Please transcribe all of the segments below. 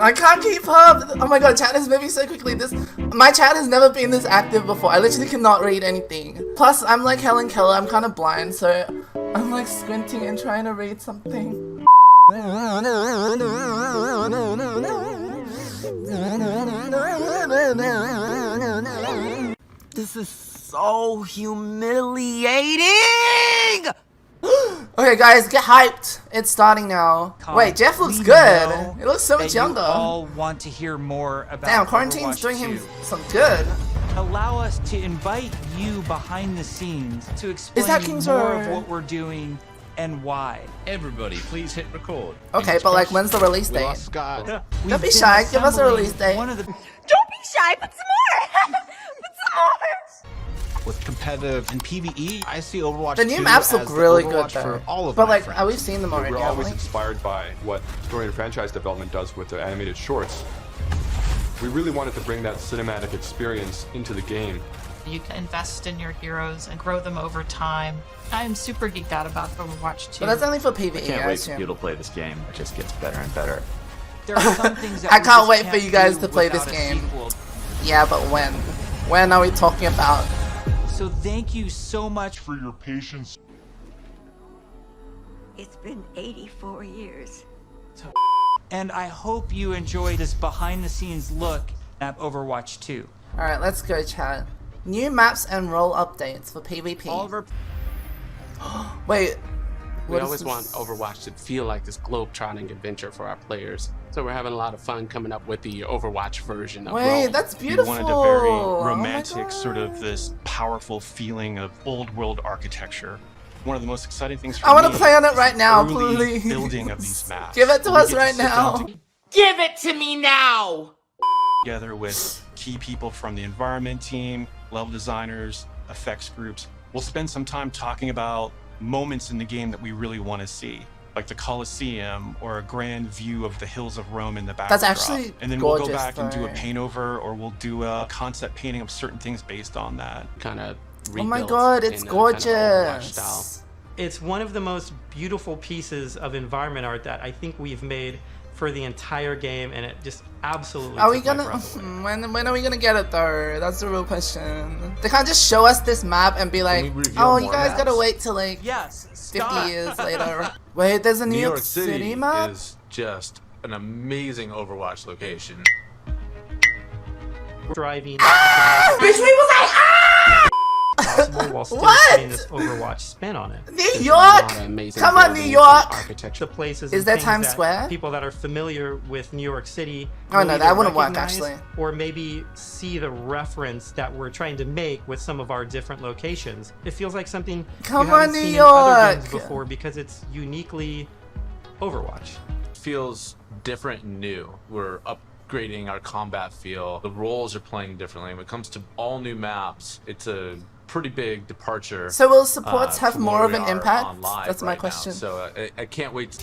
I can't keep up. Oh my god, chat is moving so quickly. My chat has never been this active before. I literally cannot read anything. Plus, I'm like Helen Keller. I'm kind of blind, so I'm like squinting and trying to read something. This is so humiliating! Okay, guys, get hyped. It's starting now. Wait, Jeff looks good. He looks so much younger. You all want to hear more about Damn, quarantine's Overwatch doing him 2. some good. Allow us to invite you behind the scenes to explain more of what we're doing and why. Everybody, please hit record. Okay, but like, when's the release We date? lost Scott. Don't be shy. Give us a release date. Don't be shy, put some more! Put some more! With competitive and PvE, I see Overwatch The new 2 maps look as the really good Overwatch though. for all of But my like, friends. we've seen them already. We're always haven't we? inspired by what story and franchise development does with the animated shorts. We really wanted to bring that cinematic experience into the game. You can invest in your heroes and grow them over time. I'm super geeked out about Overwatch 2. But that's only for PvE, I can't I wait for assume. you to play this game. It just gets better and better. There are some things that I we can't just wait for you guys do to play this without a game. sequel. Yeah, but when? When are we talking about? So thank you so much for your patience. It's been 84 years. and I hope you enjoy this behind the scenes look at Overwatch 2. Alright, let's go, chat. New maps and role updates for PvP. Oliver, Wait. we What is always this? want Overwatch to feel like this globe-trotting adventure for our players. So we're having a lot of fun coming up with the Overwatch version of Wait, Rome. that's We beautiful. wanted a very Oh my romantic, sort God. of this powerful feeling of old world architecture. One of the most exciting things for I want to me play on it is right the now, early please. building of these maps. Give it to We us get right sit down now. Give it to me now! Together with key people from the environment team, level designers, effects groups. We'll spend some time talking about moments in the game that we really want to see, like the Colosseum or a grand view of the hills of Rome in the backdrop. That's actually and then we'll go gorgeous, back and do a though. paint over, or we'll do a concept painting of certain things based on that. Kind of Oh my god, it's gorgeous. Style. It's one of the most beautiful pieces of environment art that I think we've made for the entire game, and it just absolutely Are we took my gonna? breath away. When are we gonna get it though? That's the real question. They can't just show us this map and be like, we reveal "Oh, you more guys maps? gotta wait till like Yes, 50 years later." Wait, there's a New York City map. is just an amazing Overwatch location. Driving Bitch, we was like, possible while still What? putting this Overwatch spin on it. New There's a York. lot of amazing Come on, New buildings York. and architecture. The places Is and there things Times that Square? people that are familiar with New York City Oh, will no, either that wouldn't work, recognize actually. or maybe see the reference that we're trying to make with some of our different locations. It feels like something Come you haven't on, New seen in other games York. before because it's uniquely Overwatch. Feels different and new. We're upgrading our combat feel. The roles are playing differently. When it comes to all new maps, it's a pretty big departure. So will supports have to more where of we an are impact? on live That's my right now. question. So I can't wait.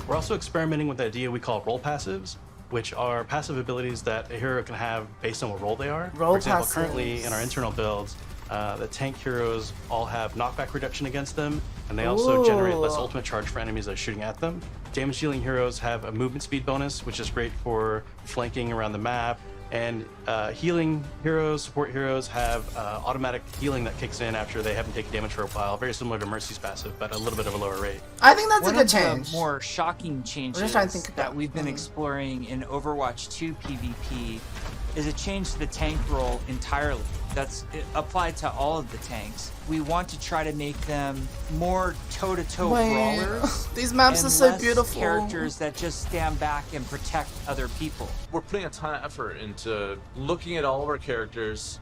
We're also experimenting with the idea we call role passives, which are passive abilities that a hero can have based on what role they are. Role For example, passives. currently in our internal builds, the tank heroes all have knockback reduction against them, and they also generate less Ooh. ultimate charge for enemies that are shooting at them. Damage dealing heroes have a movement speed bonus, which is great for flanking around the map. And healing heroes, support heroes have automatic healing that kicks in after they haven't taken damage for a while, very similar to Mercy's passive, but a little bit of a lower rate. I think that's One a good of the change. more shocking changes trying to think that about- we've been exploring in Overwatch 2 PvP is a change to the tank role entirely. That's applied to all of the tanks. We want to try to make them more toe-to-toe Wait, brawlers. these maps and are so less beautiful. characters that just stand back and protect other people. We're putting a ton of effort into looking at all of our characters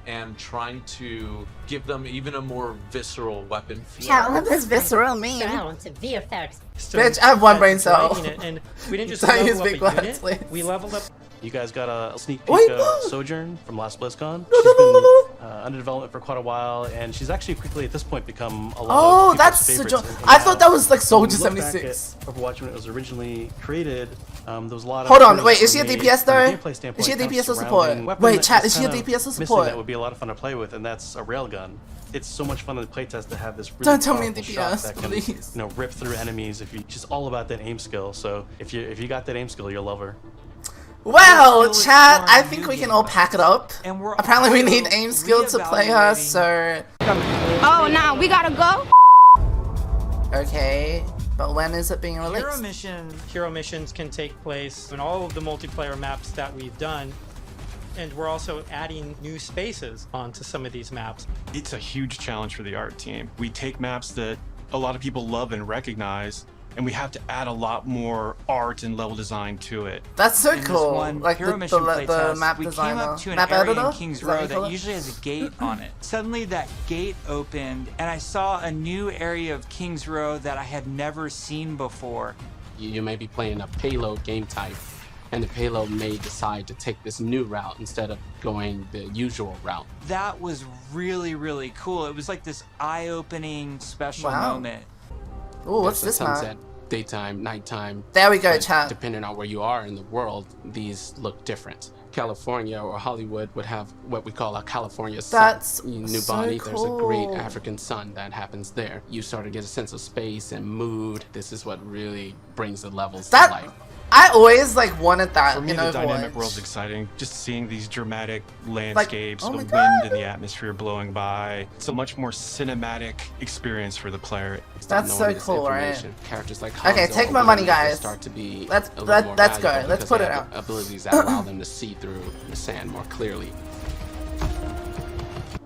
and trying to give them even a more visceral weapon feel. What does visceral mean? to VFX. Bitch, I have one brain cell. driving it, and we didn't just Don't use level up a big words, unit, please. we leveled up. You guys got a sneak Wait, peek of Sojourn from last BlizzCon? no, She's no, no, been under development for quite a while, and she's actually quickly at this point become a lot Oh, of that's people's the favorites. I thought that was like Soldier When you look back 76. at Overwatch when it was originally created, there was a lot of Hold on, improvements wait, is she a made DPS from a though? gameplay standpoint, Is she a kind of DPS or surrounding support? weapon Wait, that chat, was is she a kind of DPS or missing support? That would be a lot of fun to play with, and that's a railgun. It's so much fun in the playtest to have this really Don't tell me powerful shot DPS, that can, please. rip through enemies. If you just all about that aim skill. So if you got that aim skill, you'll love her. Well, chat, I think we can all pack it up. Apparently we need aim skill to play her, so... Oh, now we gotta go? Okay, but when is it being released? Hero missions can take place in all of the multiplayer maps that we've done. And we're also adding new spaces onto some of these maps. It's a huge challenge for the art team. We take maps that a lot of people love and recognize, and we have to add a lot more art and level design to it. That's so In this cool. one Like Hero the Mission playtest, map we designer. came up to an Map area editor? in Kings Is that what Row you call that it? usually has a gate on it. Suddenly that gate opened and I saw a new area of Kings Row that I had never seen before. You may be playing a payload game type, and the payload may decide to take this new route instead of going the usual route. That was really, really cool. It was like this eye-opening special moment. Ooh, what's There's this a map? sunset, daytime, nighttime. There we go, but chat. Depending on where you are in the world, these look different. California or Hollywood would have what we call a California sun. That's New so Bonnie, there's a great cool. African sun that happens there. You start to get a sense of space and mood. This is what really brings the levels to life. I always like wanted that For me, in the Overwatch. dynamic world's exciting. Just seeing these dramatic landscapes, oh the my wind God. and the atmosphere blowing by. It's a much more cinematic experience for the player. That's so cool, right? Characters like Okay, Hanzo take my or money, Lily guys. Start to be Let's a little more let's go. valuable Let's because put they it have out. the abilities that allow them to see through the sand more clearly.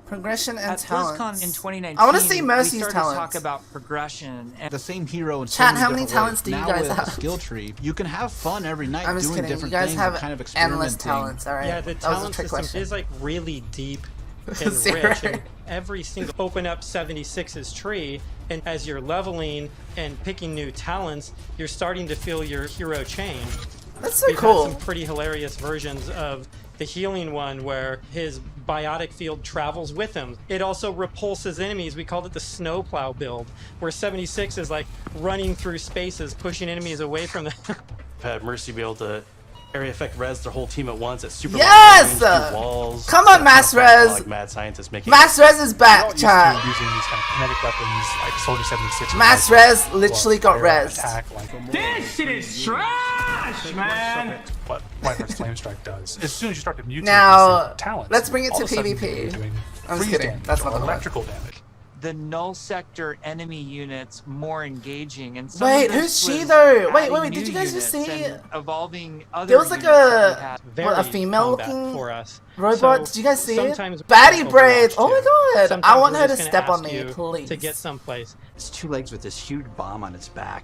Progression and At talents. BlizzCon in 2019, I want to see we Mercy's started talents. to talk about progression. And The same hero in so Chat, many how many different talents ways. do you Now guys with have? a skill tree, you can have fun every night I'm just doing kidding. You different guys things have and kind of endless experimenting. talents. All right. Yeah, the that was a talent trick system question. is like really deep and Zero. rich. And every single open up 76's tree, and as you're leveling and picking new talents, you're starting to feel your hero change. That's so We've cool. had some pretty hilarious versions of the healing one where his biotic field travels with him. It also repulses enemies. We called it the snowplow build, where 76 is like running through spaces, pushing enemies away from them. I've had Mercy be able to area effect res their whole team at once at super Yes! long range, through walls. Come on, Mass Res. Like mad scientists making. Mass Res is back, Used chat. to using these kind of kinetic weapons like Soldier 76. Mass Res literally got res. Attack, like, This shit is trash, man! what Whiteheart's Flame Strike does. As soon as you start to mutate Now, these talents, let's bring it all to of a sudden PvP. you're doing I'm just freeze kidding. damage That's or not gonna work. electrical damage. the null sector enemy units more engaging. And some Wait, of this who's she was though? Wait, adding wait, did new you guys just units see? and evolving other There was like units that we a had. what, a Very female combat looking for us. robot. So Did you guys see it? sometimes Baddie Overwatch braids. Oh my too. god! I Sometimes want we're her to just step gonna on ask me, you please. to get someplace. It's two legs with this huge bomb on its back.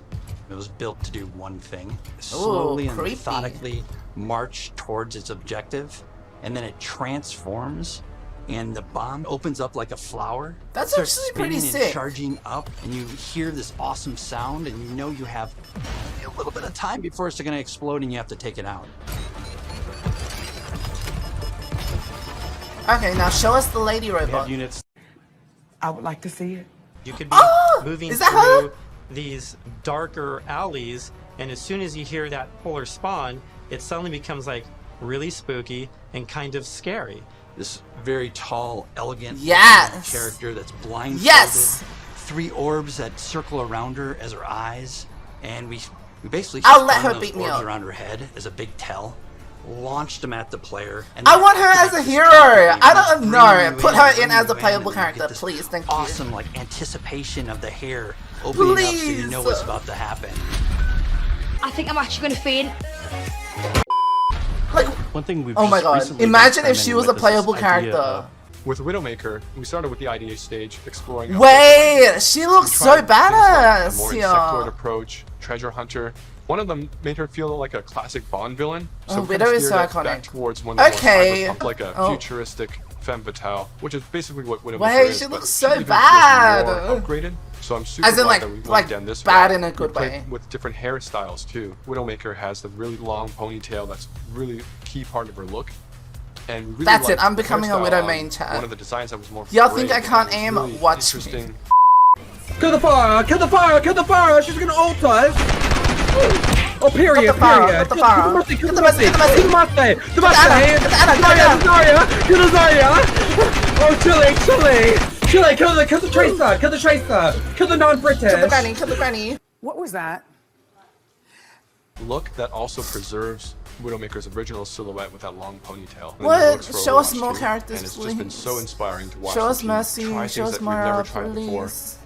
It was built to do one thing: slowly and creepy. methodically march towards its objective, and then it transforms, and the bomb opens up like a flower. That's It starts actually pretty spinning sick. and charging up, and you hear this awesome sound, and you know you have a little bit of time before it's going to explode, and you have to take it out. Okay, now show us the lady We robot. have units. I would like to see it. You could be Oh! moving Is that through her? these darker alleys, and as soon as you hear that puller spawn, it suddenly becomes like really spooky and kind of scary. This very tall, elegant Yes! character that's blindfolded. Yes! 3 orbs that circle around her as her eyes, and we basically I'll let spun her those beat me orbs up. around her head as a big tell, launched them at the player. And I then want her as a connect this hero. character, I don't bring know. you Put her bring in as you a playable and you character, get this please. Thank you. awesome, like anticipation of the hair opening up, so you know what's about to happen. I think I'm actually gonna faint. One thing we've Oh my just god! recently Imagine been if she was a experimenting playable with is this idea character. With Widowmaker, we started with the IDA stage, exploring. Wait, she looks so tried things like a badass. more Yeah. insectoid approach, treasure hunter. One of them made her feel like a classic Bond villain. Oh, we Widow kinda is so steered iconic. back towards one of the Okay. more cyberpunk, like a Oh. futuristic femme fatale, which is basically what Widowmaker Wait, is. she but looks so even feels bad. more upgraded. So I'm super As in, glad like- that we went like down this bad route. in a good We played way. with different hairstyles too. Widowmaker has the really long ponytail that's really key part of her look. And really That's it, liked I'm the becoming a hairstyle Widow on main chat. One of the designs that was more. Y'all think I frayed, can't and it aim? was really Watch me. interesting. Kill the fire! Kill the fire! Kill the fire! She's gonna ult us! Oh, period, Cut the fire, period. cut the fire. Kill the Mercy, Cut kill the the Mercy, Mercy, kill the Mercy, Cut the Ana, kill the Zarya, oh, Chile, kill the Tracer, kill the non-British. Kill the granny. What was that? Look that also preserves Widowmaker's original silhouette with that long ponytail. And What? the looks for Show us Overwatch more 2, characters, and it's just been please. so inspiring to watch. Show the us team Mercy, try show things us that we've never Mara, tried before. please.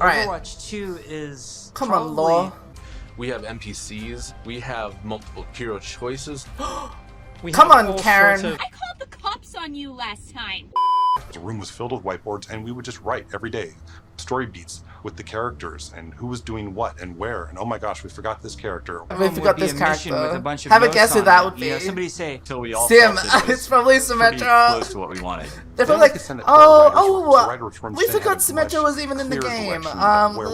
Alright. Overwatch 2 is Come on, probably- Law. We have NPCs. We have multiple hero choices. Come on, Karen. I called the cops on you last time. The room was filled with whiteboards, and we would just write every day story beats with the characters and who was doing what and where. And oh my gosh, we forgot this character. We forgot this Would be a mission character. with a bunch of Have a notes guess who on that it. would be. You know, somebody say, Until we all Sim. felt it was It's probably pretty Symmetra. close to what we wanted. They're probably like, we forgot Symmetra was even in the game.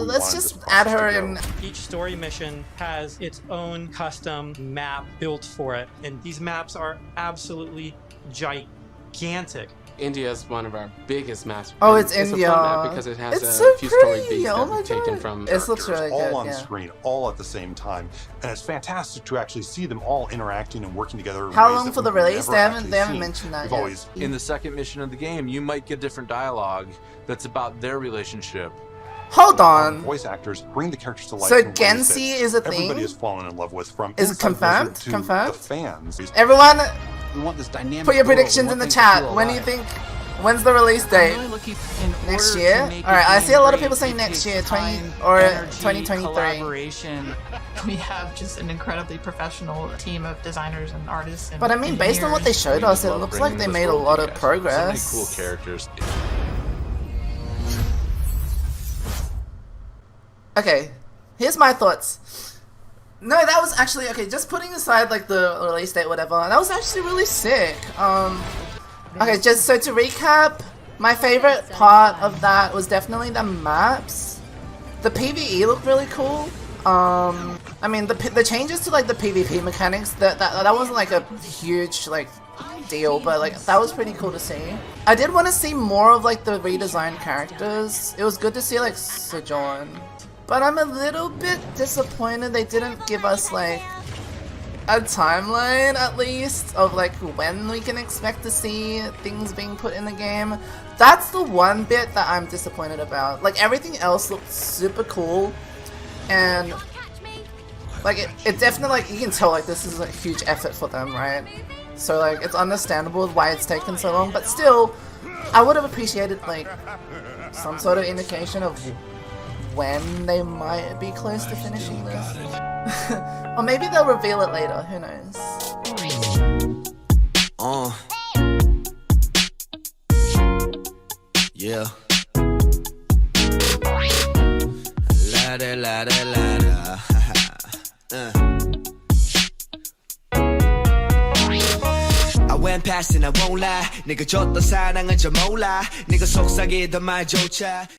Let's just add her in. Each story mission has its own custom map built for it, and these maps are absolutely gigantic. India is one of our biggest maps. Oh, and it's a fun India. map because it has It's a so few story pretty. beats Oh that my we've taken God. from It looks really all good, on yeah. screen, all at the same time, and it's fantastic to actually see them all interacting and working together. in How ways long that for the we've release? never They haven't actually seen. mentioned that We've yet. always In the second mission of the game, you might get different dialogue that's about their relationship. Hold on. Voice actors bring the characters to life. So in ways that Gensi is a thing? Everybody has fallen in love with from Is it inside confirmed? Blizzard to Confirmed? the fans. Everyone, We want this dynamic put your world. We predictions want in the things to chat. feel When do you alive. think? When's the release date? I'm really looking in Next order year? to make Alright, a I game see a lot of great, people saying it next takes year, 20 time, or energy, 2023. Collaboration. We have just an incredibly professional team of designers and artists. And But I mean, based on what they showed us, it looks like they made a lot of progress. So many cool characters. Okay, here's my thoughts. No, that was actually okay. Just putting aside like the release date, whatever. That was actually really sick. Okay, just so to recap, my favorite part of that was definitely the maps. The PvE looked really cool. I mean the changes to like the PvP mechanics that wasn't like a huge like deal, but like that was pretty cool to see. I did want to see more of like the redesigned characters. It was good to see like Sojourn. But I'm a little bit disappointed they didn't give us like a timeline at least of like when we can expect to see things being put in the game. That's the one bit that I'm disappointed about. Like everything else looked super cool and like it definitely like you can tell like this is a huge effort for them, right? So like it's understandable why it's taken so long, but still I would have appreciated like some sort of indication of when they might be close to finishing this. Or maybe they'll reveal it later, who knows. Yeah. La da la da la da. I went past and I won't lie. 네가 줬던 사랑은 좀 몰라. 네가 속삭이던 말조차